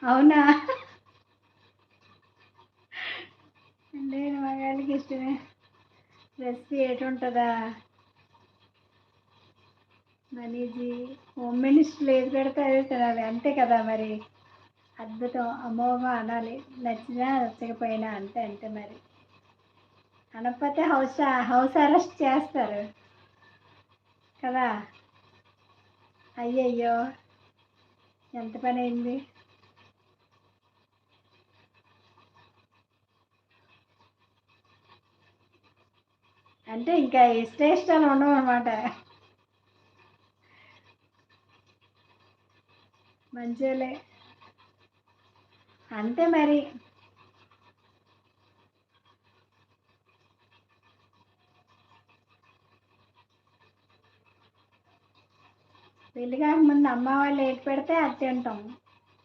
అవునా? నేను మగాళ్ళకి ఇష్టమే. రెసిపీ ఏటుంటదా? మనీజీ హోమ్ మినిస్టర్లు ఏది పెడితే అదే తినాలి. అంతే కదా మరి. అద్భుతం, అమోఘం అనాలి. నచ్చినా నచ్చకపోయినా అంతే అంతే మరి. అనకపోతే హౌస్ అరెస్ట్ చేస్తారు కదా. అయ్యయ్యో! ఎంత పని అయింది. అంటే ఇంకా ఇష్టాలు ఉండవు అనమాట. మంచోలే. అంతే మరి. పెళ్లి కాకముందు అమ్మ వాళ్ళు ఏది పెడితే అది తింటాం.